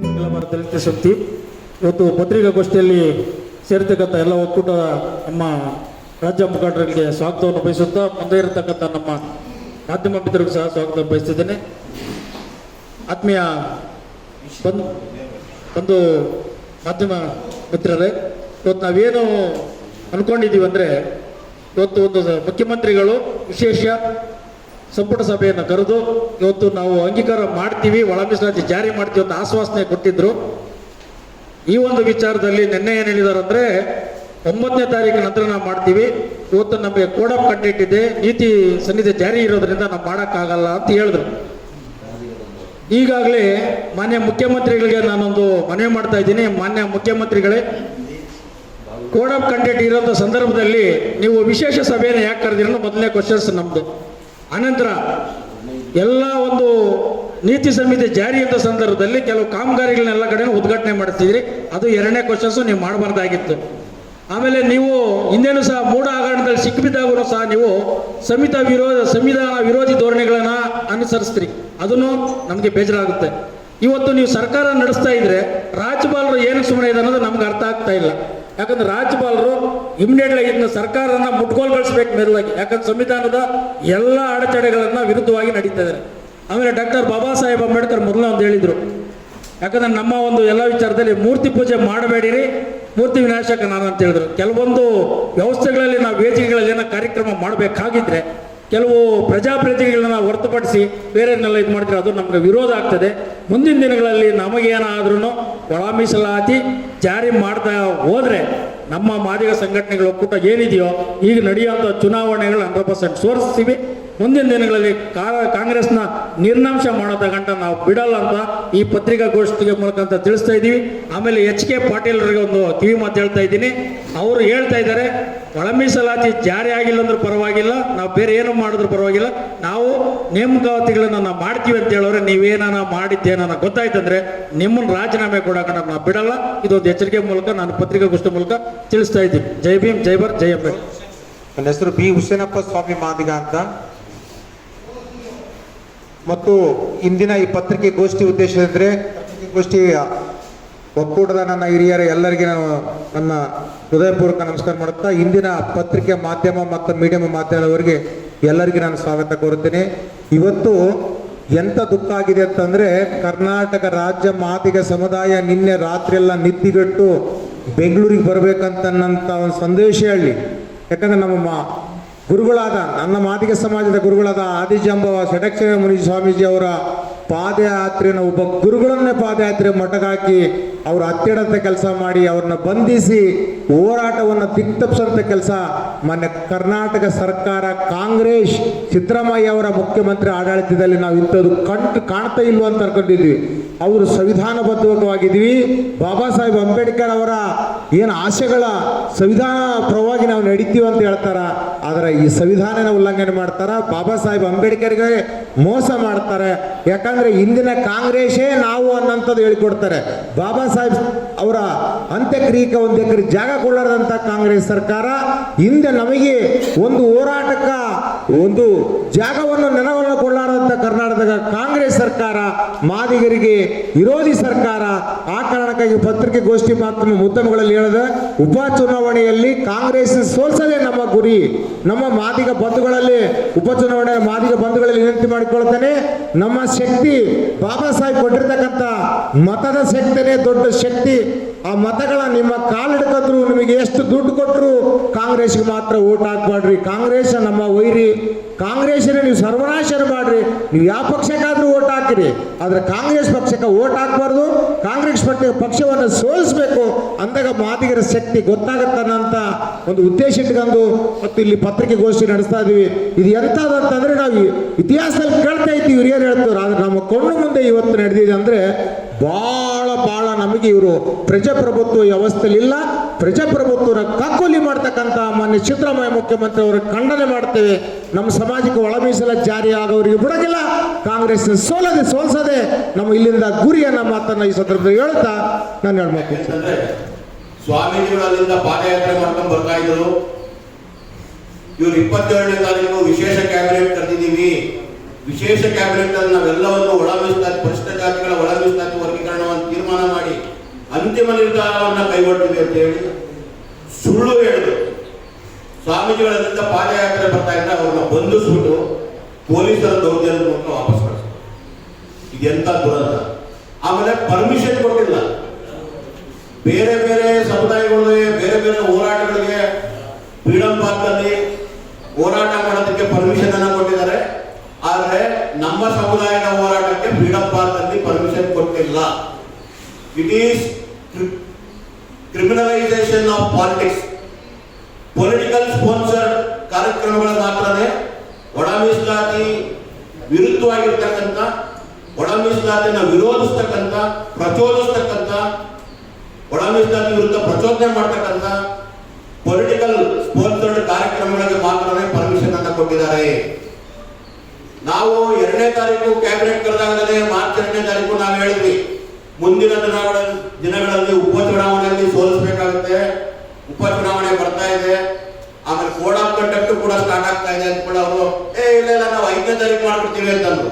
ಅಖಿಲ ಭಾರತ ದಲಿತ ಸಮಿತಿ ಇವತ್ತು ಪತ್ರಿಕಾಗೋಷ್ಠಿಯಲ್ಲಿ ಸೇರ್ತಕ್ಕಂಥ ಎಲ್ಲ ಒಕ್ಕೂಟ ನಮ್ಮ ರಾಜ್ಯ ಮುಖಂಡರಿಗೆ ಸ್ವಾಗತವನ್ನು ಬಯಸುತ್ತಾ ಮುಂದೆ ಇರತಕ್ಕಂಥ ನಮ್ಮ ಮಾಧ್ಯಮ ಮಿತ್ರರಿಗೂ ಸಹ ಸ್ವಾಗತ ಬಯಸ್ತಿದ್ದೇನೆ. ಆತ್ಮೀಯ ಒಂದು ಮಾಧ್ಯಮ ಮಿತ್ರರೇ, ಇವತ್ತು ನಾವೇನು ಅಂದ್ಕೊಂಡಿದ್ದೀವಿ ಅಂದರೆ, ಇವತ್ತು ಒಂದು ಮುಖ್ಯಮಂತ್ರಿಗಳು ವಿಶೇಷ ಸಂಪುಟ ಸಭೆಯನ್ನು ಕರೆದು ಇವತ್ತು ನಾವು ಅಂಗೀಕಾರ ಮಾಡ್ತೀವಿ, ಒಳ ಮೀಸಲಾತಿ ಜಾರಿ ಮಾಡ್ತೀವಿ ಅಂತ ಆಶ್ವಾಸನೆ ಕೊಟ್ಟಿದ್ರು. ಈ ಒಂದು ವಿಚಾರದಲ್ಲಿ ನಿನ್ನೆ ಏನು ಹೇಳಿದ್ದಾರೆ ಅಂದರೆ 9ನೇ ತಾರೀಕಿನ ನಂತರ ನಾವು ಮಾಡ್ತೀವಿ, ಇವತ್ತು ನಮಗೆ ಕೋಡ್ ಆಫ್ ಕಂಡಕ್ಟ್ ಇದೆ, ನೀತಿ ಸಂಹಿತೆ ಜಾರಿ ಇರೋದ್ರಿಂದ ನಾವು ಮಾಡೋಕ್ಕಾಗಲ್ಲ ಅಂತ ಹೇಳಿದ್ರು. ಈಗಾಗಲೇ ಮಾನ್ಯ ಮುಖ್ಯಮಂತ್ರಿಗಳಿಗೆ ನಾನೊಂದು ಮನವಿ ಮಾಡ್ತಾ ಇದ್ದೀನಿ. ಮಾನ್ಯ ಮುಖ್ಯಮಂತ್ರಿಗಳೇ, ಕೋಡ್ ಆಫ್ ಕಂಡಕ್ಟ್ ಇರೋಂಥ ಸಂದರ್ಭದಲ್ಲಿ ನೀವು ವಿಶೇಷ ಸಭೆಯನ್ನು ಯಾಕೆ ಕರೆದಿರೋ ಮೊದಲನೇ ಕ್ವಶನ್ಸ್ ನಮ್ಮದು. ಅನಂತರ ಎಲ್ಲ ಒಂದು ನೀತಿ ಸಂಹಿತೆ ಜಾರಿ ಅಂತ ಸಂದರ್ಭದಲ್ಲಿ ಕೆಲವು ಕಾಮಗಾರಿಗಳನ್ನೆಲ್ಲ ಕಡೆ ಉದ್ಘಾಟನೆ ಮಾಡ್ತಿದ್ರಿ, ಅದು 2ನೇ ಕ್ವಶನ್ಸು ನೀವು ಮಾಡಬಾರ್ದಾಗಿತ್ತು. ಆಮೇಲೆ ನೀವು ಹಿಂದೇನು ಸಹ ಮೂಢ ಹಗರಣದಲ್ಲಿ ಸಿಕ್ಕಿಬಿದ್ದಾಗೂ ಸಹ ನೀವು ಸಂವಿಧಾನ ವಿರೋಧಿ ಧೋರಣೆಗಳನ್ನು ಅನುಸರಿಸ್ತೀರಿ, ಅದನ್ನು ನಮಗೆ ಬೇಜಾರಾಗುತ್ತೆ. ಇವತ್ತು ನೀವು ಸರ್ಕಾರ ನಡೆಸ್ತಾ ಇದ್ರೆ ರಾಜ್ಯಪಾಲರು ಏನು ಸುಮ್ಮನೆ ಇದೆ ಅನ್ನೋದು ನಮ್ಗೆ ಅರ್ಥ ಆಗ್ತಾ ಇಲ್ಲ. ಯಾಕಂದ್ರೆ ರಾಜ್ಯಪಾಲರು ಇಮಿಡಿಯೇಟ್ಲಿ ಇದನ್ನ ಸರ್ಕಾರನ ಮುಟ್ಕೊಳ್ಗೊಳಿಸ್ಬೇಕು ಮೇಲಾಗಿ, ಯಾಕಂದ್ರೆ ಸಂವಿಧಾನದ ಎಲ್ಲ ಅಡೆತಡೆಗಳನ್ನ ವಿರುದ್ಧವಾಗಿ ನಡೀತಾ ಇದ್ದಾರೆ. ಆಮೇಲೆ ಡಾಕ್ಟರ್ ಬಾಬಾ ಸಾಹೇಬ್ ಅಂಬೇಡ್ಕರ್ ಮೊದಲೇ ಒಂದು ಹೇಳಿದರು, ಯಾಕಂದ್ರೆ ನಮ್ಮ ಒಂದು ಎಲ್ಲ ವಿಚಾರದಲ್ಲಿ ಮೂರ್ತಿ ಪೂಜೆ ಮಾಡಬೇಡಿರಿ, ಮೂರ್ತಿ ವಿನಾಶಕ ನಾನು ಅಂತ ಹೇಳಿದ್ರು. ಕೆಲವೊಂದು ವ್ಯವಸ್ಥೆಗಳಲ್ಲಿ ನಾವು ವೇದಿಕೆಗಳಲ್ಲಿ ಏನೋ ಕಾರ್ಯಕ್ರಮ ಮಾಡಬೇಕಾಗಿದ್ರೆ ಕೆಲವು ಪ್ರಜಾಪ್ರತಿನಿಧಿಗಳನ್ನ ಹೊರತುಪಡಿಸಿ ಬೇರೆಯನ್ನೆಲ್ಲ ಇದು ಮಾಡಿದ್ರೆ ಅದು ನಮಗೆ ವಿರೋಧ ಆಗ್ತದೆ. ಮುಂದಿನ ದಿನಗಳಲ್ಲಿ ನಮಗೇನಾದ್ರೂ ಒಳ ಮೀಸಲಾತಿ ಜಾರಿ ಮಾಡ್ತಾ ಹೋದರೆ ನಮ್ಮ ಮಾದಿಗ ಸಂಘಟನೆಗಳ ಒಕ್ಕೂಟ ಏನಿದೆಯೋ ಈಗ ನಡೆಯುವಂಥ ಚುನಾವಣೆಗಳು 100% ಸೋರಿಸ್ತೀವಿ. ಮುಂದಿನ ದಿನಗಳಲ್ಲಿ ಕಾಂಗ್ರೆಸ್ನ ನಿರ್ನಾಂಶ ಮಾಡೋ ಗಂಟ ನಾವು ಬಿಡಲ್ಲ ಅಂತ ಈ ಪತ್ರಿಕಾಗೋಷ್ಠಿಗೆ ಮೂಲಕ ಅಂತ ತಿಳಿಸ್ತಾ ಇದ್ದೀವಿ. ಆಮೇಲೆ HK ಪಾಟೀಲ್ರಿಗೆ ಒಂದು ಕಿವಿ ಮಾತು ಹೇಳ್ತಾ ಇದ್ದೀನಿ. ಅವರು ಹೇಳ್ತಾ ಇದ್ದಾರೆ, ಒಳ ಮೀಸಲಾತಿ ಜಾರಿ ಆಗಿಲ್ಲ ಅಂದ್ರೂ ಪರವಾಗಿಲ್ಲ, ನಾವು ಬೇರೆ ಏನೋ ಮಾಡಿದ್ರು ಪರವಾಗಿಲ್ಲ, ನಾವು ನೇಮಕಾತಿಗಳನ್ನು ನಾವು ಮಾಡ್ತೀವಿ ಅಂತ ಹೇಳೋರೆ, ನೀವೇನ ಮಾಡಿದ್ದೇನ ಗೊತ್ತಾಯ್ತಂದ್ರೆ ನಿಮ್ಮನ್ನು ರಾಜೀನಾಮೆ ಕೊಡೋಕೆ ನಾವು ಬಿಡಲ್ಲ. ಇದೊಂದು ಎಚ್ಚರಿಕೆ ಮೂಲಕ ನಾನು ಪತ್ರಿಕಾಗೋಷ್ಠಿ ಮೂಲಕ ತಿಳಿಸ್ತಾ ಇದ್ದೀನಿ. ಜೈ ಭೀಮ್, ಜೈ ಭಾರತ್, ಜೈ ಅಂಬೇಡ್ಕರ್. ನನ್ನ ಹೆಸರು ಬಿ ಹುಸೇನಪ್ಪ ಸ್ವಾಮಿ ಮಾದಿಗ ಅಂತ. ಮತ್ತು ಇಂದಿನ ಈ ಪತ್ರಿಕೆಗೋಷ್ಠಿ ಉದ್ದೇಶ ಅಂದರೆ, ಪತ್ರಿಕೆಗೋಷ್ಠಿ ಒಕ್ಕೂಟದ ನನ್ನ ಹಿರಿಯರ ಎಲ್ಲರಿಗೆ ನಾನು ನನ್ನ ಹೃದಯಪೂರ್ವಕ ನಮಸ್ಕಾರ ಮಾಡುತ್ತಾ, ಇಂದಿನ ಪತ್ರಿಕೆ ಮಾಧ್ಯಮ ಮತ್ತು ಮೀಡಿಯಂ ಮಾಧ್ಯಮದವರಿಗೆ ಎಲ್ಲರಿಗೂ ನಾನು ಸ್ವಾಗತ ಕೋರುತ್ತೇನೆ. ಇವತ್ತು ಎಂಥ ದುಃಖ ಆಗಿದೆ ಅಂತಂದರೆ, ಕರ್ನಾಟಕ ರಾಜ್ಯ ಮಾದಿಗ ಸಮುದಾಯ ನಿನ್ನೆ ರಾತ್ರಿಯೆಲ್ಲ ನಿದ್ದಿಗೆಟ್ಟು ಬೆಂಗಳೂರಿಗೆ ಬರಬೇಕಂತನ್ನಂಥ ಒಂದು ಸಂದೇಶ ಹೇಳಿ. ಯಾಕಂದರೆ ನಮ್ಮ ಗುರುಗಳಾದ ನನ್ನ ಮಾದಿಗ ಸಮಾಜದ ಗುರುಗಳಾದ ಆದಿಜಾಂಬವ ಷಡಕ್ಷರ ಮುನಿ ಸ್ವಾಮೀಜಿ ಅವರ ಪಾದಯಾತ್ರೆಯನ್ನು ಒಬ್ಬ ಗುರುಗಳನ್ನೇ ಪಾದಯಾತ್ರೆ ಮಠಗಾಕಿ ಅವರು ಹತ್ತಿಡಂಥ ಕೆಲಸ ಮಾಡಿ ಅವ್ರನ್ನ ಬಂಧಿಸಿ ಹೋರಾಟವನ್ನು ದಿಕ್ತಪ್ಸಂಥ ಕೆಲಸ ಮೊನ್ನೆ ಕರ್ನಾಟಕ ಸರ್ಕಾರ ಕಾಂಗ್ರೆಸ್ ಸಿದ್ದರಾಮಯ್ಯ ಅವರ ಮುಖ್ಯಮಂತ್ರಿ ಆಡಳಿತದಲ್ಲಿ ನಾವು ಇಂಥದ್ದು ಕಾಣ್ತಾ ಇಲ್ವ ಅಂತ ಅನ್ಕೊಂಡಿದ್ವಿ. ಅವರು ಸಂವಿಧಾನಬದ್ಧವಾಗಿದ್ವಿ, ಬಾಬಾ ಸಾಹೇಬ್ ಅಂಬೇಡ್ಕರ್ ಅವರ ಏನು ಆಶೆಗಳ ಸಂವಿಧಾನ ಪರವಾಗಿ ನಾವು ನಡೀತೀವಿ ಅಂತ ಹೇಳ್ತಾರ. ಆದರೆ ಈ ಸಂವಿಧಾನನ ಉಲ್ಲಂಘನೆ ಮಾಡ್ತಾರ, ಬಾಬಾ ಸಾಹೇಬ್ ಅಂಬೇಡ್ಕರ್ಗೆ ಮೋಸ ಮಾಡ್ತಾರೆ. ಯಾಕಂದ್ರೆ ಇಂದಿನ ಕಾಂಗ್ರೆಸ್ಸೇ ನಾವು ಅನ್ನೋಂಥದ್ದು ಹೇಳಿಕೊಡ್ತಾರೆ. ಬಾಬಾ ಸಾಹೇಬ್ ಅವರ ಅಂತ್ಯಕ್ರಿಯೆಗೆ 1 ಎಕರೆ ಜಾಗ ಕೊಳ್ಳಾರದಂಥ ಕಾಂಗ್ರೆಸ್ ಸರ್ಕಾರ ಹಿಂದೆ ನಮಗೆ ಒಂದು ಹೋರಾಟಕ್ಕ ಒಂದು ಜಾಗವನ್ನು ನೆಲವನ್ನು ಕೊಳ್ಳಾರದಂಥ ಕರ್ನಾಟಕದ ಕಾಂಗ್ರೆಸ್ ಸರ್ಕಾರ ಮಾದಿಗರಿಗೆ ವಿರೋಧಿ ಸರ್ಕಾರ. ಆ ಕಾರಣಕ್ಕಾಗಿ ಪತ್ರಿಕೆಗೋಷ್ಠಿ ಮಾಧ್ಯಮ ಉದ್ಯಮಗಳಲ್ಲಿ ಹೇಳಿದ ಉಪಚುನಾವಣೆಯಲ್ಲಿ ಕಾಂಗ್ರೆಸ್ ಸೋಲ್ಸೋದೇ ನಮ್ಮ ಗುರಿ. ನಮ್ಮ ಮಾದಿಗ ಬಂಧುಗಳಲ್ಲಿ ಉಪಚುನಾವಣೆ ಮಾದಿಗ ಬಂಧುಗಳಲ್ಲಿ ವಿನಂತಿ ಮಾಡಿಕೊಳ್ತೇನೆ, ನಮ್ಮ ಶಕ್ತಿ ಬಾಬಾ ಸಾಹೇಬ್ ಕೊಟ್ಟಿರ್ತಕ್ಕಂಥ ಮತದ ಶಕ್ತಿನೇ ದೊಡ್ಡ ಶಕ್ತಿ. ಆ ಮತಗಳ ನಿಮ್ಮ ಕಾಲಿಡ್ಕೊಂಡ್ರು ನಿಮಗೆ ಎಷ್ಟು ದುಡ್ಡು ಕೊಟ್ಟರು ಕಾಂಗ್ರೆಸ್ಗೆ ಮಾತ್ರ ಓಟ್ ಹಾಕ್ಬಾಡ್ರಿ. ಕಾಂಗ್ರೆಸ್ ನಮ್ಮ ವೈರಿ, ಕಾಂಗ್ರೆಸ್ನ ನೀವು ಸರ್ವನಾಶನ ಮಾಡ್ರಿ. ನೀವು ಯಾವ ಪಕ್ಷಕ್ಕಾದ್ರೂ ಓಟ್ ಹಾಕಿರಿ, ಆದ್ರೆ ಕಾಂಗ್ರೆಸ್ ಪಕ್ಷಕ್ಕೆ ಓಟ್ ಹಾಕ್ಬಾರ್ದು. ಕಾಂಗ್ರೆಸ್ ಪಕ್ಷವನ್ನು ಸೋಲಿಸಬೇಕು, ಅಂದಾಗ ಮಾದಿಗರ ಶಕ್ತಿ ಗೊತ್ತಾಗತ್ತನ್ನಂತ ಒಂದು ಉದ್ದೇಶ ಇಟ್ಕೊಂಡು ಮತ್ತು ಇಲ್ಲಿ ಪತ್ರಿಕೆಗೋಷ್ಠಿ ನಡೆಸ್ತಾ ಇದೀವಿ. ಇದು ಎಂಥದಂತಂದ್ರೆ ನಾವು ಇತಿಹಾಸದಲ್ಲಿ ಕೇಳ್ತಾ ಇದ್ದೀವಿ, ಹಿರಿಯರು ಹೇಳ್ತಾರೆ. ಆದ್ರೆ ನಮ್ಮ ಕಣ್ಣು ಮುಂದೆ ಇವತ್ತು ನಡೆದಿದೆ ಅಂದ್ರೆ ಬಹಳ ನಮಗೆ ಇವರು ಪ್ರಜಾಪ್ರಭುತ್ವ ವ್ಯವಸ್ಥೆಯಲ್ಲಿ ಇಲ್ಲ, ಪ್ರಜಾಪ್ರಭುತ್ವನ ಕಗ್ಗೊಲಿ ಮಾಡ್ತಕ್ಕಂಥ ಮಾನ್ಯ ಸಿದ್ದರಾಮಯ್ಯ ಮುಖ್ಯಮಂತ್ರಿ ಅವರು ಖಂಡನೆ ಮಾಡ್ತೇವೆ. ನಮ್ಮ ಸಮಾಜಕ್ಕೆ ಒಳ ಮೀಸಲಾತಿ ಜಾರಿ ಆಗೋರಿಗೆ ಬಿಡೋದಿಲ್ಲ. ಕಾಂಗ್ರೆಸ್ ಸೋಲ್ಸದೆ ನಮ್ಮ ಇಲ್ಲಿಂದ ಗುರಿಯನ್ನ ಮಾತನ್ನ ಈ ಸಂದರ್ಭದಲ್ಲಿ ಹೇಳ್ತಾ ನಾನು ಹೇಳ್ಬೇಕು. ಸ್ವಾಮೀಜಿಗಳು ಅಲ್ಲಿಂದ ಪಾದಯಾತ್ರೆ ಮಾಡ್ಕೊಂಡು ಬರ್ತಾ ಇದ್ರು. ಇವರು 27ನೇ ತಾರೀಕು ವಿಶೇಷ ಕ್ಯಾಬಿನೆಟ್ ಕರೆದಿದ್ದೀವಿ, ವಿಶೇಷ ಕ್ಯಾಬಿನೆಟ್ ಅಲ್ಲಿ ನಾವೆಲ್ಲವನ್ನು ಒಳ ಮೀಸಲಾತಿ ಪರಿಶಿಷ್ಟ ಜಾತಿಗಳ ಒಳ ಮೀಸಲಾತಿ ವರ್ಗೀಕರಣವನ್ನು ತೀರ್ಮಾನ ಅಂತಿಮ ನಿರ್ಧಾರವನ್ನು ಕೈಗೊಳ್ತೀವಿ ಅಂತ ಹೇಳಿ ಸುಳ್ಳು ಹೇಳಿದ್ರು. ಸ್ವಾಮೀಜಿಗಳಿಂದ ಪಾದಯಾತ್ರೆ ಬರ್ತಾ ಇದ್ರೆ ಅವ್ರನ್ನ ಬಂಧಿಸ್ಬಿಟ್ಟು ಪೊಲೀಸರ ದೌರ್ಜನ್ಯ ಮೂಲಕ ವಾಪಸ್ ಕಳಿಸ್ತಾರೆ. ಇದೆಂತ ದುರಂತ. ಆಮೇಲೆ ಪರ್ಮಿಷನ್ ಕೊಟ್ಟಿಲ್ಲ. ಬೇರೆ ಬೇರೆ ಸಮುದಾಯಗಳಿಗೆ ಬೇರೆ ಬೇರೆ ಹೋರಾಟಗಳಿಗೆ ಫ್ರೀಡಂ ಪಾರ್ಕ್ ಅಲ್ಲಿ ಹೋರಾಟ ಮಾಡೋದಕ್ಕೆ ಪರ್ಮಿಷನ್ ಅನ್ನ ಕೊಟ್ಟಿದ್ದಾರೆ. ಆದ್ರೆ ನಮ್ಮ ಸಮುದಾಯದ ಹೋರಾಟಕ್ಕೆ ಫ್ರೀಡಂ ಪಾರ್ಕ್ ಅಲ್ಲಿ ಪರ್ಮಿಷನ್ ಕೊಟ್ಟಿಲ್ಲ. It is criminalisation of politics. Political sponsored ಕಾರ್ಯಕ್ರಮಗಳ ಮಾತ್ರನೇ ಒಳ ಮೀಸಲಾತಿ ವಿರುದ್ಧವಾಗಿರ್ತಕ್ಕಂಥ, ಒಳ ಮೀಸಲಾತಿಯನ್ನು ವಿರೋಧಿಸ್ತಕ್ಕಂಥ, ಪ್ರಚೋದಿಸ್ತಕ್ಕಂಥ, ಒಳ ಮೀಸಲಾತಿ ವಿರುದ್ಧ ಪ್ರಚೋದನೆ ಮಾಡ್ತಕ್ಕಂಥ ಪೊಲಿಟಿಕಲ್ ಸ್ಪಾನ್ಸರ್ಡ್ ಕಾರ್ಯಕ್ರಮಗಳಿಗೆ ಮಾತ್ರನೇ ಪರ್ಮಿಷನ್ ಅನ್ನು ಕೊಟ್ಟಿದ್ದಾರೆ. ನಾವು 2ನೇ ತಾರೀಕು ಕ್ಯಾಬಿನೆಟ್ ಕರೆದಾಗಲೇ ಮಾರ್ಚ್ 2ನೇ ತಾರೀಕು ನಾವು ಹೇಳಿದ್ವಿ, ಮುಂದಿನ ದಿನಗಳಲ್ಲಿ ಉಪಚುನಾವಣೆಯಲ್ಲಿ ಸೋಲಿಸಬೇಕಾಗುತ್ತೆ, ಉಪಚುನಾವಣೆ ಬರ್ತಾ ಇದೆ, ಆಮೇಲೆ ಕೋಡ್ ಆಫ್ ಕಂಡಕ್ಟ್ ಕೂಡ ಸ್ಟಾರ್ಟ್ ಆಗ್ತಾ ಇದೆ ಅಂತ ಕೂಡ ಅವರು ಇಲ್ಲ ನಾವು 5ನೇ ತಾರೀಕು ಮಾಡ್ಬಿಡ್ತೀವಿ ಅಂತಂದ್ರು.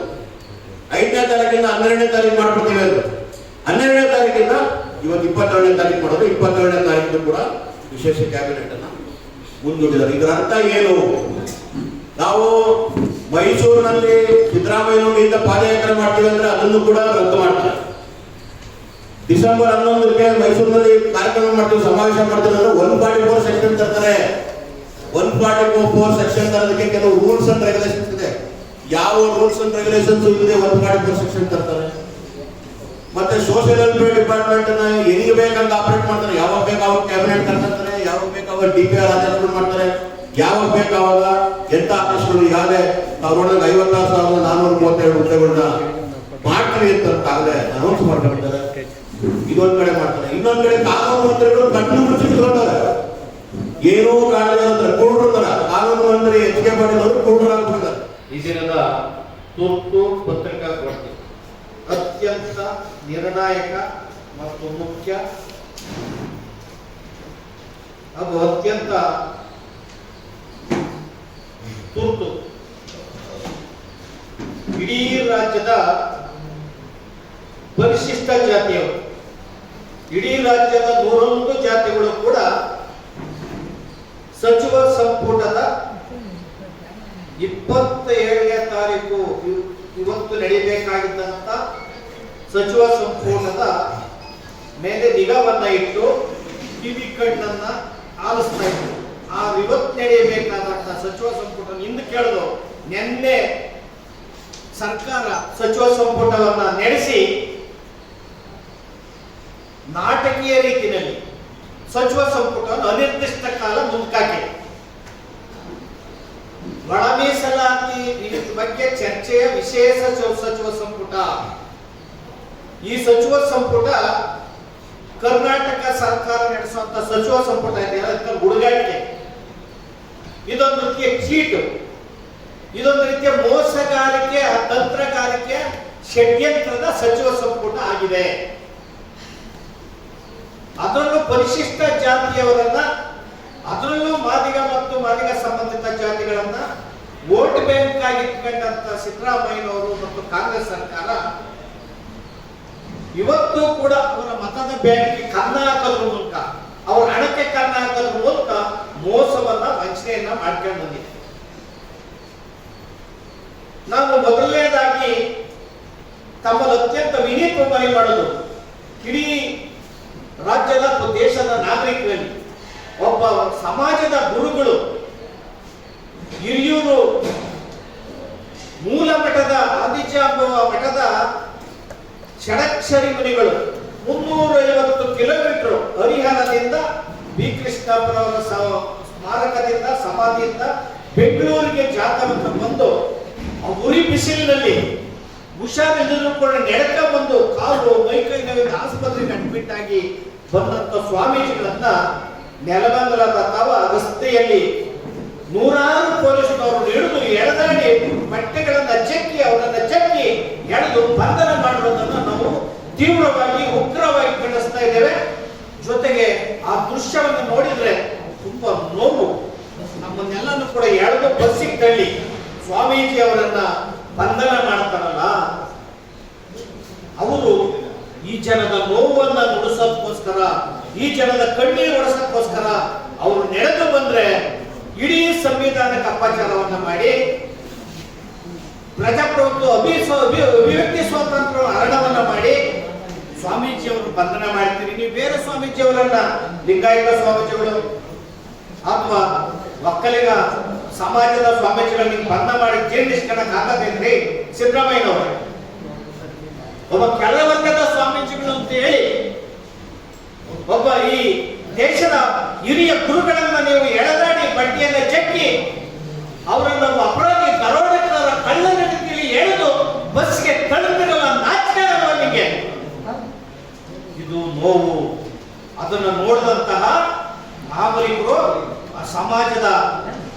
5ನೇ ತಾರೀಕಿಂದ 12ನೇ ತಾರೀಕು ಮಾಡ್ಬಿಡ್ತೀವಿ ಅಂದ್ರು. 12ನೇ ತಾರೀಕಿಂದ ಇವತ್ತು 22ನೇ ತಾರೀಕು ಮಾಡೋದು. 22ನೇ ತಾರೀಕು ಕೂಡ ವಿಶೇಷ ಕ್ಯಾಬಿನೆಟ್ ಅನ್ನ ಮುಂದೂಡಿದ್ದಾರೆ. ಇದರ ಅರ್ಥ ಏನು? ನಾವು ಮೈಸೂರಿನಲ್ಲಿ ಸಿದ್ದರಾಮಯ್ಯನವರಿಂದ ಪಾದಯಾತ್ರೆ ಮಾಡ್ತೀವಿ ಅಂದ್ರೆ ಅದನ್ನು ಕೂಡ ರದ್ದು ಮಾಡ್ತಾರೆ. ಡಿಸೆಂಬರ್ 11ಕ್ಕೆ ಮೈಸೂರಿನಲ್ಲಿ ಕಾರ್ಯಕ್ರಮ ಮಾಡ್ತೀವಿ, ಸಮಾವೇಶ ಮಾಡ್ತೀವಿ ಅಂದ್ರೆ 144 ಸೆಕ್ಷನ್ ತರ್ತಾರೆ. 144 ಸೆಕ್ಷನ್ ತರೋದಕ್ಕೆ ಕೆಲವು ರೂಲ್ಸ್ ಅಂಡ್ ರೆಗ್ಯುಲೇಷನ್ಸ್ ಇದೆ. ಯಾವ ರೂಲ್ಸ್ ಅಂಡ್ ರೆಗ್ಯುಲೇಷನ್ಸ್ ಇಲ್ಲದೆ 144 ಸೆಕ್ಷನ್ ತರ್ತಾರೆ. ಮತ್ತೆ ಸೋಷಿಯಲ್ ವೆಲ್ಫೇರ್ ಡಿಪಾರ್ಟ್ಮೆಂಟ್ ಅನ್ನ ಹೆಂಗೆ ಬೇಕಂತ ಆಪರೇಟ್ ಮಾಡ್ತಾರೆ. ಯಾವಾಗ ಬೇಕಾವಾಗ ಕ್ಯಾಬಿನೆಟ್ ಕರ್ತಾರೆ, ಯಾವಾಗ ಬೇಕಾವಾಗ DPR ಆದೇಶಗಳು ಮಾಡ್ತಾರೆ, ಯಾವಾಗ ಬೇಕಾವಾಗ ಎಂತ ಆದೇಶಗಳು. ಈಗಾಗಲೇ ನಾವು ನೋಡಿದಾಗ 56,437 ಹುದ್ದೆಗಳನ್ನ ಮಾಡ್ತೀವಿ ಅಂತ ಆಗಲೇ ಅನೌನ್ಸ್ ಮಾಡ್ಕೊಂಡಿದ್ದಾರೆ. ಇದೊಂದ್ ಕಡೆ ಮಾಡ್ತಾರೆ. ಇನ್ನೊಂದ್ ಕಡೆ ಕಾನೂನು ಮಂತ್ರಿಗಳು ಕಣ್ಣು ಮುಚ್ಚಿಟ್ಕೊಂಡಾರೆ. ಏನೋ ಕಾರಣದ ಕೂಡ್ರದಾರ. ಕಾನೂನು ಮಂತ್ರಿ HK ಪಾಟೀಲ್ ಅವರು ಕೂಡ್ರಾಗ್ಬಿಟ್ಟಿದ್ದಾರೆ. ಈ ದಿನದ ತುರ್ತು ಪತ್ರಿಕಾಗೋಷ್ಠಿ ಅತ್ಯಂತ ನಿರ್ಣಾಯಕ ಮತ್ತು ಮುಖ್ಯ. ಅದು ಅತ್ಯಂತ ತುರ್ತು. ಇಡೀ ರಾಜ್ಯದ ಪರಿಶಿಷ್ಟ ಜಾತಿಯವರು, ಇಡೀ ರಾಜ್ಯದ 101 ಜಾತಿಗಳು ಕೂಡ ಸಚಿವ ಸಂಪುಟದ 27ನೇ ತಾರೀಕು ಇವತ್ತು ನಡೆಯಬೇಕಾಗಿದ್ದಂತ ಸಚಿವ ಸಂಪುಟದ ಮೇಲೆ ನಿಗಾವನ್ನ ಇಟ್ಟು ಕಿವಿ ಕಣ್ಣನ್ನ ಆಲಿಸ್ತಾ ಇದ್ರು. ಆ ಇವತ್ತು ನಡೆಯಬೇಕಾದಂತ ಸಚಿವ ಸಂಪುಟ ಇಂದು ಕೇಳಿದ್ರು. ನಿನ್ನೆ ಸರ್ಕಾರ ಸಚಿವ ಸಂಪುಟವನ್ನ ನಡೆಸಿ ನಾಟಕೀಯ ರೀತಿಯಲ್ಲಿ ಸಚಿವ ಸಂಪುಟವನ್ನು ಅನಿರ್ದಿಷ್ಟ ಕಾಲ ಮುಂದಾಕಿದೆ. ಒಳ ಮೀಸಲಾತಿ ಬಗ್ಗೆ ಚರ್ಚೆಯ ವಿಶೇಷ ಸಚಿವ ಸಂಪುಟ. ಈ ಸಚಿವ ಸಂಪುಟ ಕರ್ನಾಟಕ ಸರ್ಕಾರ ನಡೆಸುವಂತ ಸಚಿವ ಸಂಪುಟ ಇದೆ. ಗುಡುಗಾಟಿಕೆ, ಇದೊಂದು ರೀತಿಯ ಚೀಟು, ಇದೊಂದು ರೀತಿಯ ಮೋಸಗಾರಿಕೆ, ತಂತ್ರಗಾರಿಕೆ, ಷಡ್ಯಂತ್ರದ ಸಚಿವ ಸಂಪುಟ ಆಗಿದೆ. ಅದರಲ್ಲೂ ಪರಿಶಿಷ್ಟ ಜಾತಿಯವರನ್ನ, ಅದರಲ್ಲೂ ಮಾದಿಗ ಮತ್ತು ಮಾದಿಗ ಸಂಬಂಧಿತ ಜಾತಿಗಳನ್ನ ವೋಟ್ ಬ್ಯಾಂಕ್ ಆಗಿ ಇಟ್ಕೊಂಡಂತ ಸಿದ್ದರಾಮಯ್ಯನವರು ಮತ್ತು ಕಾಂಗ್ರೆಸ್ ಸರ್ಕಾರ ಇವತ್ತು ಕೂಡ ಅವರ ಮತದ ಬ್ಯಾಂಕ್ಗೆ ಕನ್ನ ಹಾಕೋದ್ರ ಮೂಲಕ, ಅವರ ಹಣಕ್ಕೆ ಕನ್ನ ಹಾಕೋದ್ರ ಮೂಲಕ ಮೋಸವನ್ನ, ವಂಚನೆಯನ್ನ ಮಾಡ್ಕೊಂಡು ಬಂದಿದೆ. ನಾವು ಮೊದಲನೇದಾಗಿ ತಮ್ಮಲ್ಲಿ ಅತ್ಯಂತ ವಿನೀತ ಮನವಿ ಮಾಡೋದು, ಇಡೀ ರಾಜ್ಯದ ಮತ್ತು ದೇಶದ ನಾಗರಿಕರಲ್ಲಿ ಒಬ್ಬ ಸಮಾಜದ ಗುರುಗಳು, ಹಿರಿಯೂರು ಮೂಲ ಮಠದ ಆದಿಜಾಂಬವ ಮಠದ ಷಡಕ್ಷರಿ ಮುನಿಗಳು 350 ಕಿಲೋಮೀಟರ್ ಹರಿಹರದಿಂದ ಬಿ ಕೃಷ್ಣಪ್ಪನವರ ಸ್ಮಾರಕದಿಂದ, ಸಮಾಧಿಯಿಂದ ಬೆಂಗಳೂರಿಗೆ ಜಾಥಾವನ್ನು ಬಂದು ಉರಿ ಬಿಸಿಲಿನಲ್ಲಿ ಹುಷಾರಿಲ್ಲರೂ ಕೂಡ ನೆಡಕ ಬಂದು ಕಾಲು ಮೈಕೈ ನೋವಿನ ಆಸ್ಪತ್ರೆಗೆ ಅಡ್ಮಿಟ್ ಆಗಿ ಬಂದಂತ ಸ್ವಾಮೀಜಿಗಳನ್ನ ನೆಲಮಂಗಲದ ರಸ್ತೆಯಲ್ಲಿ ನೂರಾರು ಪೊಲೀಸರು ಹಿಡಿದು ಎಳೆದಾಡಿ ಬಟ್ಟೆಗಳನ್ನ ಜಕ್ಕಿ ಅವರನ್ನ ಜಕ್ಕಿ ಎಳೆದು ಬಂಧನ ಮಾಡುವುದನ್ನು ನಾವು ತೀವ್ರವಾಗಿ, ಉಗ್ರವಾಗಿ ಖಂಡಿಸ್ತಾ ಇದ್ದೇವೆ. ಜೊತೆಗೆ ಆ ದೃಶ್ಯವನ್ನು ನೋಡಿದ್ರೆ ತುಂಬಾ ನೋವು. ನಮ್ಮನ್ನೆಲ್ಲನೂ ಕೂಡ ಎಳೆದು ಬಸ್ಸಿಗೆ ತಳ್ಳಿ ಸ್ವಾಮೀಜಿ ಅವರನ್ನ ಬಂಧನ ಮಾಡ್ತಾರಲ್ಲ, ಅವರು ಈ ಜನದ ನೋವನ್ನ ನುಡಿಸೋದಕ್ಕೋಸ್ಕರ, ಈ ಜನದ ಕಣ್ಣೀರು ಒರೆಸೋದಕ್ಕೋಸ್ಕರ ಅವರು ನಡೆದು ಬಂದ್ರೆ ಇಡೀ ಸಂವಿಧಾನಕ್ಕೆ ಅಪಚಾರವನ್ನ ಮಾಡಿ ಪ್ರಜಾಪ್ರಭುತ್ವ ಅಭಿವ್ಯಕ್ತಿ ಸ್ವಾತಂತ್ರ್ಯ ಹರಣವನ್ನ ಮಾಡಿ ಸ್ವಾಮೀಜಿಯವರು ಬಂಧನ ಮಾಡ್ತೀರಿ. ನೀವು ಬೇರೆ ಸ್ವಾಮೀಜಿಯವರನ್ನ, ಲಿಂಗಾಯತ ಸ್ವಾಮೀಜಿಗಳು ಅಥವಾ ಒಕ್ಕಲಿಗ ಸಮಾಜದ ಸ್ವಾಮೀಜಿಗಳನ್ನ ಬಂಧನ ಮಾಡಿ ಜೈಲಿಸ್ಕೊಳಕ್ ಆಗದೇನ್ರಿ ಸಿದ್ದರಾಮಯ್ಯನವರು? ಒಬ್ಬ ಕೆಳವರ್ಗದ ಸ್ವಾಮೀಜಿಗಳು ಅಂತ ಹೇಳಿ ಒಬ್ಬ ಈ ದೇಶದ ಹಿರಿಯ ಗುರುಗಳನ್ನ ನೀವು ಎಳೆದಾಡಿ ಬಡ್ಡಿಯನ್ನ ಜಗ್ಗಿ ಅವರನ್ನ ಅಪರಾಧಿ ದರೋಡೆಕೋರ ಕಳ್ಳನ ರೀತಿಯಲ್ಲಿ ಎಳೆದು ಬಸ್ಗೆ ತಳ್ಳಿರಲ್ಲ, ನಾಚಿಕೆ ಅಲ್ವಾ ನಿಮಗೆ? ಇದು ನೋವು. ಅದನ್ನು ನೋಡಿದಂತಹ ನಾಗರಿಕರು ಆ ಸಮಾಜದ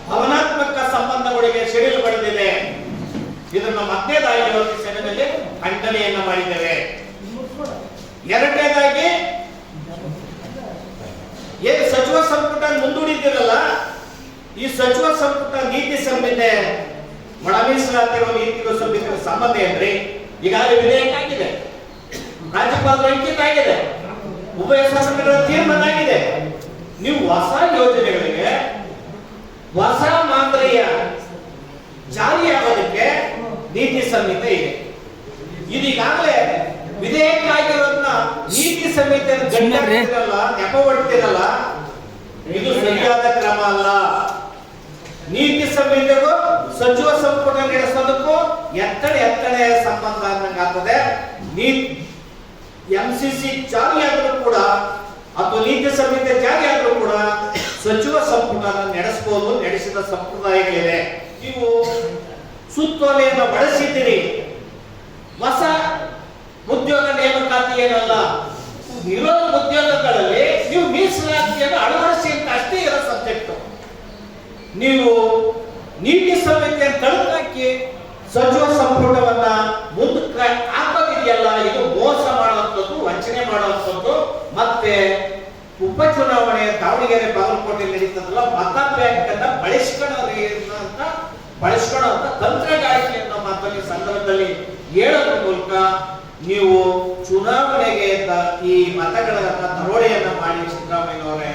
ಭಾವನಾತ್ಮಕ ಸಂಬಂಧಗಳಿಗೆ ಸಿಡಿಲು ಬಡಿದಿದೆ. ಇದನ್ನು ಮತ್ತೇದಾಗಿ ಇವತ್ತು ಸಭೆಯಲ್ಲಿ ಖಂಡನೆಯನ್ನ ಮಾಡಿದ್ದೇವೆ. ಎರಡನೇದಾಗಿ ಏನು ಸಚಿವ ಸಂಪುಟ ಮುಂದೂಡಿದ್ದೀರಲ್ಲ, ಈ ಸಚಿವ ಸಂಪುಟ ನೀತಿ ಸಂಹಿತೆ ಒಳ ಮೀಸಲಾತಿರುವ ನೀತಿಗೂ ಸಂಹಿತೆ ಸಂಬಂಧ ಏನ್ರಿ? ಈಗಾಗಲೇ ವಿಧೇಯಕ ಆಗಿದೆ, ರಾಜ್ಯಪಾಲರ ಅಂಕಿತ ಆಗಿದೆ, ಉಭಯ ಸದನಗಳ ತೀರ್ಮಾನ ಆಗಿದೆ. ನೀವು ಹೊಸ ಯೋಜನೆಗಳಿಗೆ ಹೊಸ ಮಾದರಿಯ ಜಾರಿಯಾಗೋದಕ್ಕೆ ನೀತಿ ಸಂಹಿತೆ ಇದೆ. ಇದೀಗಾಗಲೇ ವಿಧೇಯಕ ಆಗಿರೋದನ್ನ ನೀತಿ ಸಂಹಿತೆ ಗಂಟಿರಲ್ಲ, ನೆಪ ಹೊಡ್ತಿರಲ್ಲ, ಇದು ಸರಿಯಾದ ಕ್ರಮ ಅಲ್ಲ. ನೀತಿ ಸಂಹಿತೆಗೂ ಸಚಿವ ಸಂಪುಟ ನಡೆಸೋದಕ್ಕೂ ಎತ್ತಡೆ ಸಂಬಂಧ ಆಗ್ತದೆ. ಎಂಸಿಸಿ ಜಾರಿಯಾದರೂ ಕೂಡ ಅಥವಾ ನೀತಿ ಸಂಹಿತೆ ಜಾರಿಯಾದರೂ ಕೂಡ ಸಚಿವ ಸಂಪುಟ ನಡೆಸಬಹುದು, ನಡೆಸಿದ ಸಂಪ್ರದಾಯಗಳಿವೆ. ನೀವು ಸುತ್ತೋಲೆಯನ್ನು ಬಳಸಿದ್ದೀರಿ. ಹೊಸ ಉದ್ಯೋಗ ನೇಮಕಾತಿ ಏನಲ್ಲ, ಇರೋ ಉದ್ಯೋಗಗಳಲ್ಲಿ ನೀವು ಮೀಸಲಾತಿಯನ್ನು ಅಳವಡಿಸಿ ಅಂತ ಅಷ್ಟೇ ಇರೋ ಸಬ್ಜೆಕ್ಟ್. ನೀವು ನೀತಿ ಸಂಹಿತೆಯನ್ನು ತಳುಕಾಕಿ ಸಚಿವ ಸಂಪುಟವನ್ನ ಮುಂದಕ್ಕೆ ಹಾಕೋದಿದೆಯಲ್ಲ, ಇದು ಮೋಸ ಮಾಡುವಂಥದ್ದು, ವಂಚನೆ ಮಾಡುವಂಥದ್ದು. ಮತ್ತೆ ಉಪಚುನಾವಣೆ ದಾವಣಗೆರೆ ಬಾಗಲಕೋಟೆ ನಡೀತದಲ್ಲ, ಮತ ಬ್ಯಾಂಕ್ ಅನ್ನ ಬಳಸ್ಕೊಳ್ಳುವಂತ ತಂತ್ರಗಾರಿಕೆ ಅನ್ನೋ ಮಾತಲ್ಲಿ ಸಂದರ್ಭದಲ್ಲಿ ಹೇಳೋದ್ರ ಮೂಲಕ ನೀವು ಚುನಾವಣೆಗೆ ಈ ಮತಗಳ ದರೋಡೆಯನ್ನ ಮಾಡಿ ಸಿದ್ದರಾಮಯ್ಯನವರೇ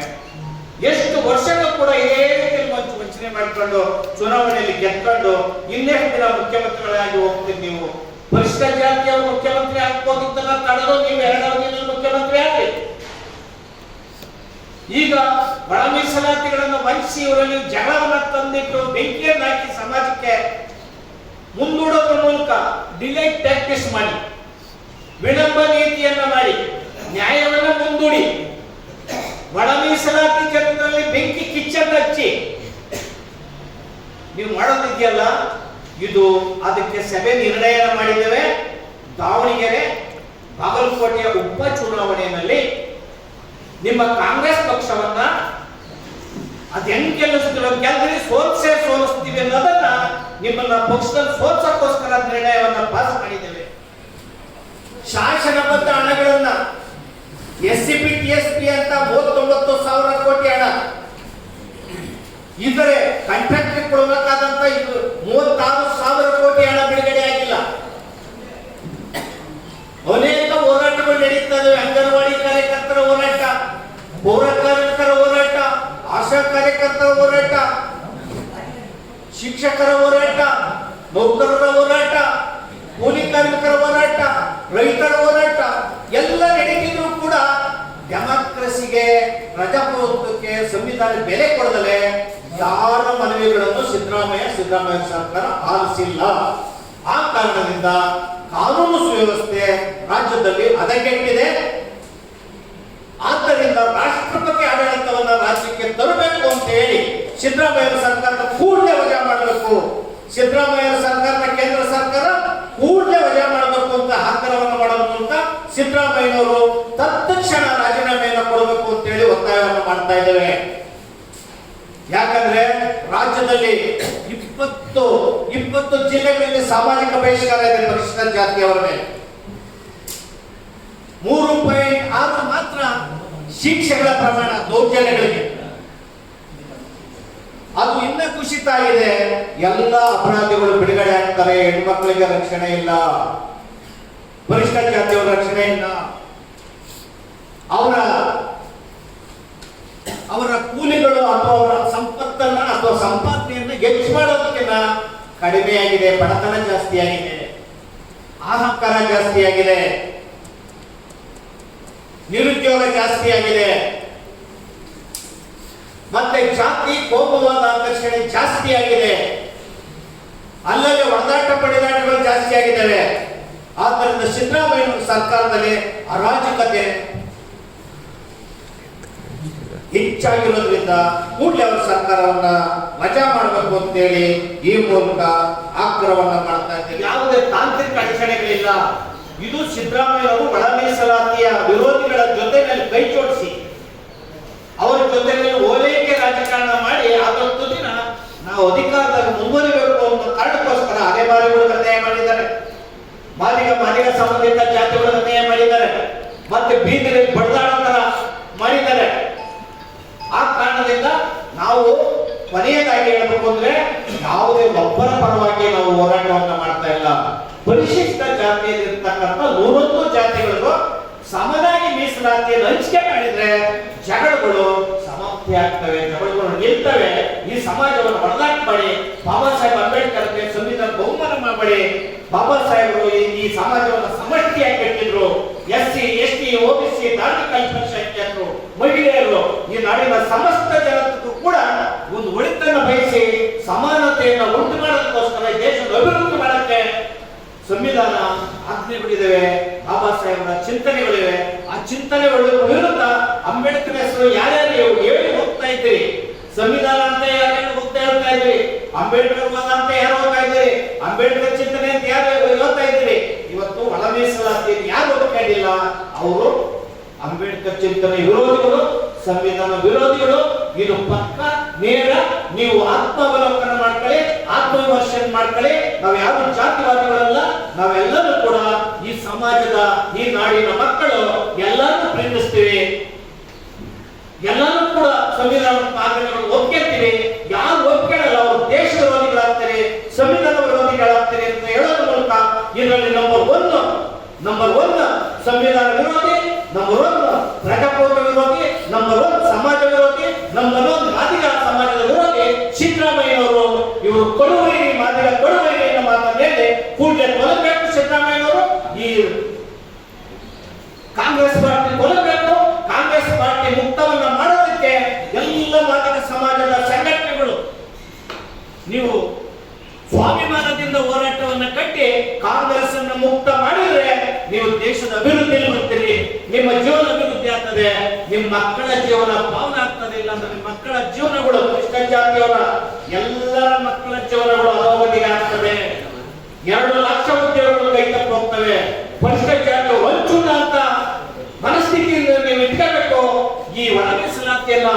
ಎಷ್ಟು ವರ್ಷಗಳು ಕೂಡ ಇದೇ ರೀತಿಯಲ್ಲಿ ವಂಚನೆ ಮಾಡಿಕೊಂಡು ಚುನಾವಣೆಯಲ್ಲಿ ಗೆದ್ಕೊಂಡು ಇನ್ನೆಷ್ಟು ದಿನ ಮುಖ್ಯಮಂತ್ರಿಗಳಾಗಿ ಹೋಗ್ತೀರಿ? ನೀವು ಪರಿಷ್ಠ ಜಾತಿಯವರು ಮುಖ್ಯಮಂತ್ರಿ ಆಗ್ಬೋದಿದ್ದನ್ನ ತಡೆದು ನೀವು 2 ಅವಧಿಯಲ್ಲಿ ಮುಖ್ಯಮಂತ್ರಿ ಆಗಿ ಈಗ ಒಳ ಮೀಸಲಾತಿಗಳನ್ನು ವಂಚಿಸಿ ಇವರಲ್ಲಿ ಜಗಳವನ್ನ ತಂದಿಟ್ಟು ಬೆಂಕಿಯನ್ನು ಹಾಕಿ ಸಮಾಜಕ್ಕೆ ಮುಂದೂಡೋದ್ರ ಮೂಲಕ ಡಿಲೇ ಪ್ರಾಕ್ಟೀಸ್ ಮಾಡಿ, ವಿಳಂಬ ನೀತಿಯನ್ನ ಮಾಡಿ, ನ್ಯಾಯವನ್ನ ಮುಂದೂಡಿ, ಒಳ ಮೀಸಲಾತಿ ಜನರಲ್ಲಿ ಬೆಂಕಿ ಕಿಚ್ಚನ್ನು ಹಚ್ಚಿ ನೀವು ಮಾಡೋದಿದೆಯಲ್ಲ, ಇದು ಅದಕ್ಕೆ ಸಭೆ ನಿರ್ಣಯ ಮಾಡಿದ್ದೇವೆ. ದಾವಣಗೆರೆ ಬಾಗಲಕೋಟೆಯ ಉಪ ಚುನಾವಣೆಯಲ್ಲಿ ನಿಮ್ಮ ಕಾಂಗ್ರೆಸ್ ಪಕ್ಷವನ್ನ ಅದ್ ಹೆಂಗ್ ಗೆಲ್ಲಿಸ್ತೀವಿ ಸೋಲಿಸ್ತೀವಿ ಅನ್ನೋದನ್ನ ನಿಮ್ಮನ್ನ ಪಕ್ಷದಲ್ಲಿ ಸೋಲ್ಸಕ್ಕೋಸ್ಕರ ನಿರ್ಣಯವನ್ನ ಪಾಸ್ ಮಾಡಿದ್ದೇವೆ. ಶಾಸನಬದ್ಧ ಹಣಗಳನ್ನ SCP TSP ಅಂತ 39,000 ಕೋಟಿ ಹಣ, ಇದ್ರೆ ಕಾಂಟ್ರಾಕ್ಟ್ ಕೊಡಬೇಕಾದಂತ 36,000 ಕೋಟಿ ಹಣ ಬಿಡುಗಡೆ ಆಗಿಲ್ಲ. ಅನೇಕ ಹೋರಾಟಗಳು ನಡೀತದೆ. ಅಂಗನವಾಡಿ ಕಾರ್ಯಕರ್ತರ ಹೋರಾಟ, ಪೌರ ಕಾರ್ಮಿಕರ ಹೋರಾಟ, ಆಶಾ ಕಾರ್ಯಕರ್ತರ ಹೋರಾಟ, ಶಿಕ್ಷಕರ ಹೋರಾಟ, ನೌಕರರ ಹೋರಾಟ, ಕೂಲಿ ಕಾರ್ಮಿಕರ ಹೋರಾಟ, ರೈತರ ಹೋರಾಟ ಎಲ್ಲ ನಡೀತಿದ್ರು ಕೂಡ ಡೆಮಾಕ್ರಸಿಗೆ, ಪ್ರಜಾಪ್ರಭುತ್ವಕ್ಕೆ, ಸಂವಿಧಾನ ಬೆಲೆ ಕೊಡದಲೆ ಯಾರ ಮನವಿಗಳನ್ನು ಸಿದ್ದರಾಮಯ್ಯ ಸರ್ಕಾರ ಆಲಿಸಿಲ್ಲ. ಆ ಕಾರಣದಿಂದ ಕಾನೂನು ಸುವ್ಯವಸ್ಥೆ ರಾಜ್ಯದಲ್ಲಿ ಹದಗೆಟ್ಟಿದೆ. ಆದ್ದರಿಂದ ರಾಷ್ಟ್ರಪತಿ ಆಡಳಿತವನ್ನ ರಾಜ್ಯಕ್ಕೆ ತರಬೇಕು ಅಂತ ಹೇಳಿ ಸಿದ್ದರಾಮಯ್ಯ ಸರ್ಕಾರದ ಕೂಡಲೇ ವಜಾ ಮಾಡಬೇಕು, ಸಿದ್ದರಾಮಯ್ಯ ಸರ್ಕಾರದ ಕೇಂದ್ರ ಸರ್ಕಾರ ಕೂಡಲೇ ವಜಾ ಮಾಡಬೇಕು ಅಂತ ಆಗ್ರಹವನ್ನು ಮಾಡೋದ್ರ ಮೂಲಕ ಸಿದ್ದರಾಮಯ್ಯನವರು ತತ್ಕ್ಷಣ ರಾಜೀನಾಮೆಯನ್ನು ಕೊಡಬೇಕು ಅಂತ ಹೇಳಿ ಒತ್ತಾಯವನ್ನು ಮಾಡ್ತಾ ಇದ್ದೇವೆ. ಯಾಕಂದ್ರೆ ರಾಜ್ಯದಲ್ಲಿ 20 ಜಿಲ್ಲೆಗಳಲ್ಲಿ ಸಾಮಾಜಿಕ ಬಹಿಷ್ಕಾರ ಇದೆ ಪರಿಶಿಷ್ಟ ಜಾತಿಯವರ ಮೇಲೆ. 3.6 ಮಾತ್ರ ಶಿಕ್ಷೆಗಳ ಪ್ರಮಾಣ ದೌರ್ಜನ್ಯಗಳಿಗೆ. ಅದು ಇನ್ನ ಕುಸಿತ ಇದೆ. ಎಲ್ಲ ಅಪರಾಧಿಗಳು ಬಿಡುಗಡೆ ಆಗ್ತಾರೆ. ಹೆಣ್ಮಕ್ಳಿಗೆ ರಕ್ಷಣೆ ಇಲ್ಲ, ಪರಿಶಿಷ್ಟ ಜಾತಿಯವರ ರಕ್ಷಣೆ ಇಲ್ಲ. ಅವರ ಕೂಲಿಗಳು ಅಥವಾ ಅವರ ಸಂಪತ್ತನ್ನ ಅಥವಾ ಸಂಪಾದನೆಯನ್ನು ಹೆಚ್ಚು ಮಾಡೋದಕ್ಕಿಂತ ಕಡಿಮೆಯಾಗಿದೆ. ಬಡತನ ಜಾಸ್ತಿ ಆಗಿದೆ, ಅಹಂಕಾರ ಜಾಸ್ತಿ ಆಗಿದೆ, ನಿರುದ್ಯೋಗ ಜಾಸ್ತಿ ಆಗಿದೆ, ಮತ್ತೆ ಜಾತಿ ಕೋಮುವಾದ ಆಕರ್ಷಣೆ ಜಾಸ್ತಿ ಆಗಿದೆ, ಅಲ್ಲಲ್ಲಿ ಹೊಡೆದಾಟ ಪಡೆದಾಟಗಳು ಜಾಸ್ತಿ ಆಗಿದ್ದಾವೆ. ಆದ್ದರಿಂದ ಸಿದ್ದರಾಮಯ್ಯ ಸರ್ಕಾರದಲ್ಲಿ ಅರಾಜಕತೆ ಹೆಚ್ಚಾಗಿರೋದ್ರಿಂದ ಕೂಡಲೇ ಅವರ ಸರ್ಕಾರವನ್ನ ವಜಾ ಮಾಡಬೇಕು ಅಂತೇಳಿ ಈ ಮೂಲಕ ಆಗ್ರಹವನ್ನ ಮಾಡ್ತಾ ಇದ್ದೇವೆ. ಯಾವುದೇ ತಾಂತ್ರಿಕ ಅಡಚಣೆಗಳಿಲ್ಲ. ಇದು ಸಿದ್ದರಾಮಯ್ಯ ಅವರು ಒಳ ಮೀಸಲಾತಿಯ ವಿರೋಧಿಗಳ ಜೊತೆಯಲ್ಲಿ ಕೈ ಜೋಡಿಸಿ ಅವರ ಜೊತೆಯಲ್ಲಿ ಓಲೈಕೆ ರಾಜಕಾರಣ ಮಾಡಿ ಆದಷ್ಟು ದಿನ ನಾವು ಅಧಿಕಾರದಾಗ ಮುಂದುವರಿಬೇಕು ಅನ್ನೋ ಕಾರಣಕ್ಕೋಸ್ಕರ ಅಲೆಮಾರಿಗಳು ಅನ್ಯಾಯ ಮಾಡಿದ್ದಾರೆ, ಮಾದಿಗ ಸಂಬಂಧಿತ ಜಾತಿಗಳು ಅನ್ಯಾಯ ಮಾಡಿದ್ದಾರೆ, ಮತ್ತೆ ಬೀದಿಗೆ ಬಡದಾಡತರ ಮಾಡಿದ್ದಾರೆ. ಆ ಕಾರಣದಿಂದ ನಾವು ಕೊನೆಯದಾಗಿ ಹೇಳಬೇಕು ಅಂದ್ರೆ ಯಾವುದೇ ಒಬ್ಬರ ಪರವಾಗಿ ನಾವು ಹೋರಾಟವನ್ನ ಮಾಡ್ತಾ ಇಲ್ಲ. ಪರಿಶಿಷ್ಟ ಜಾತಿಯಲ್ಲಿ ಇರ್ತಕ್ಕಂಥ 101 ಜಾತಿಗಳಿಗೂ ಸಮನಾಗಿ ಮೀಸಲಾತಿಯನ್ನು ಹಂಚಿಕೆ ಮಾಡಿದ್ರೆ ಜಗಳಗಳು ಸಮಾಪ್ತಿ ಆಗ್ತವೆ, ಜಗಳಗಳು ನಿಲ್ತವೆ. ಈ ಸಮಾಜವನ್ನು ಹೊಡೆದಾಟ ಮಾಡಿ ಬಾಬಾ ಸಾಹೇಬ್ ಅಂಬೇಡ್ಕರ್ಗೆ ಸಂವಿಧಾನ ಬಹುಮಾನ ಮಾಡಿ ಬಾಬಾ ಸಾಹೇಬರು ಈ ಸಮಾಜವನ್ನು ಸಮಷ್ಟಿಯಾಗಿ ಕಟ್ಟಿದ್ರು. SC ST OBC ಧಾರ್ಮಿಕ ಅಲ್ಪಸಂಖ್ಯಾತರು, ಮಹಿಳೆಯರು, ಈ ನಾಡಿನ ಸಮಸ್ತ ಜನತೆಗೂ ಕೂಡ ಒಂದು ಒಳಿತನ್ನು ಬಯಸಿ ಸಮಾನತೆಯನ್ನು ಉಂಟು ಮಾಡೋದಕ್ಕೋಸ್ಕರ ದೇಶದ ಅಭಿವೃದ್ಧಿ ಮಾಡಕ್ಕೆ ಸಂವಿಧಾನ ಆಜ್ಞೆಗಳಿವೆ, ಬಾಬಾ ಸಾಹೇಬರ ಚಿಂತನೆಗಳಿವೆ. ಆ ಚಿಂತನೆಗಳ ವಿರುದ್ಧ ಅಂಬೇಡ್ಕರ್ ಹೆಸರು ಯಾರ್ಯಾರು ಹೇಳಿ ಹೋಗ್ತಾ ಇದ್ದೀರಿ, ಸಂವಿಧಾನ ಅಂತ ಯಾರ್ಯಾರು ಹೋಗ್ತಾ ಹೇಳ್ತಾ ಇದ್ರಿ, ಅಂಬೇಡ್ಕರ್ ವಾದ ಅಂತ ಯಾರು ಹೋಗ್ತಾ ಇದ್ದೀರಿ, ಅಂಬೇಡ್ಕರ್ ಚಿಂತನೆ ಅಂತ ಯಾರು ಹೇಳ್ತಾ ಇದ್ದೀರಿ. ಇವತ್ತು ಒಳ ಮೀಸಲಾತಿಯನ್ನು ಯಾರು ಒಪ್ಕೊಂಡಿಲ್ಲ ಅವರು ಅಂಬೇಡ್ಕರ್ ಚಿಂತನೆ ವಿರೋಧಿಗಳು, ಸಂವಿಧಾನ ವಿರೋಧಿಗಳು. ಇದು ಪಕ್ಕ ನೇರ. ನೀವು ಆತ್ಮಾವಲೋಕನ ಮಾಡ್ಕೊಳ್ಳಿ, ಆತ್ಮವಿಮರ್ಶನೆ ಮಾಡ್ಕೊಳ್ಳಿ. ನಾವು ಯಾವ ಜಾತಿವಾದಿಗಳಲ್ಲ, ನಾವೆಲ್ಲರೂ ಕೂಡ ಈ ಸಮಾಜದ ಈ ನಾಡಿನ ಮಕ್ಕಳು ಎಲ್ಲರೂ ಪ್ರೀತಿಸ್ತೀವಿ, ಎಲ್ಲರೂ ಕೂಡ ಸಂವಿಧಾನ ಆಜ್ಞೆಗಳನ್ನು ಒಪ್ಕೊಳ್ತೀವಿ. ಯಾರು ಒಪ್ಕೊಳ್ಳಲ್ಲ ಅವರು ದೇಶ ವಿರೋಧಿಗಳಾಗ್ತಾರೆ, ಸಂವಿಧಾನ ವಿರೋಧಿಗಳಾಗ್ತಾರೆ ಅಂತ ಹೇಳೋದ್ರ ಮೂಲಕ ಇದರಲ್ಲಿ ನಂಬರ್ ಒನ್ ಸಂವಿಧಾನ ವಿರೋಧಿ, ನಂಬರ್ 1 ಪ್ರಜಾಪ್ರಭುತ್ವ ವಿರೋಧಿ, ನಂಬರ್ 1 ಸಮಾಜ ವಿರೋಧಿ, ನಂಬರ್ 1 ಮಾದಿಗ ಸಮಾಜದ ವಿರೋಧಿ ಸಿದ್ದರಾಮಯ್ಯನವರು. ಇವರು ಮಾದಿಗ ಕೊಡುವೈರಿ ಎನ್ನುವ ಮಾತನ್ನ ಹೇಳಿ ಕೂಡಲೇ ಕೊಲ್ಲಬೇಕು ಸಿದ್ದರಾಮಯ್ಯನವರು. ಈ ಕಾಂಗ್ರೆಸ್ ಪಾರ್ಟಿ ಕೊಲ್ಲಬೇಕು. ಕಾಂಗ್ರೆಸ್ ಪಾರ್ಟಿ ಮುಕ್ತವನ್ನ ಮಾಡೋದಕ್ಕೆ ಎಲ್ಲ ಮಾದಿಗ ಸಮಾಜದ ಸಂಘಟನೆಗಳು ನೀವು ಸ್ವಾಭಿಮಾನದಿಂದ ಹೋರಾಟವನ್ನು ಕಟ್ಟಿ ಕಾಂಗ್ರೆಸ್ ಅನ್ನು ಮುಕ್ತ ಮಾಡಿದ್ರೆ ನೀವು ದೇಶದ ಅಭಿವೃದ್ಧಿಯಲ್ಲಿ ಬರ್ತೀರಿ, ನಿಮ್ಮ ಜೀವನ ಅಭಿವೃದ್ಧಿ ಆಗ್ತದೆ, ನಿಮ್ಮ ಮಕ್ಕಳ ಜೀವನ ಪಾವನ ಆಗ್ತದೆ. ಇಲ್ಲ ಅಂದ್ರೆ ನಿಮ್ಮ ಮಕ್ಕಳ ಜೀವನಗಳು ಪರಿಶಿಷ್ಟ ಜಾತಿಯವರ ಎಲ್ಲರ ಮಕ್ಕಳ ಜೀವನಗಳು ಅಧೋಗತಿಗೆ ಆಗ್ತದೆ. 2 ಲಕ್ಷ ಉದ್ಯೋಗಗಳು ಕೈ ತಪ್ಪು ಹೋಗ್ತವೆ. ಪರಿಶಿಷ್ಟ ಜಾತಿ ವಂಚೂನ ಅಂತ ಮನಸ್ಥಿತಿಯಿಂದ ನೀವು ಇಟ್ಕೋಬೇಕು. ಈ ಒಳ ಮೀಸಲಾತಿಯನ್ನು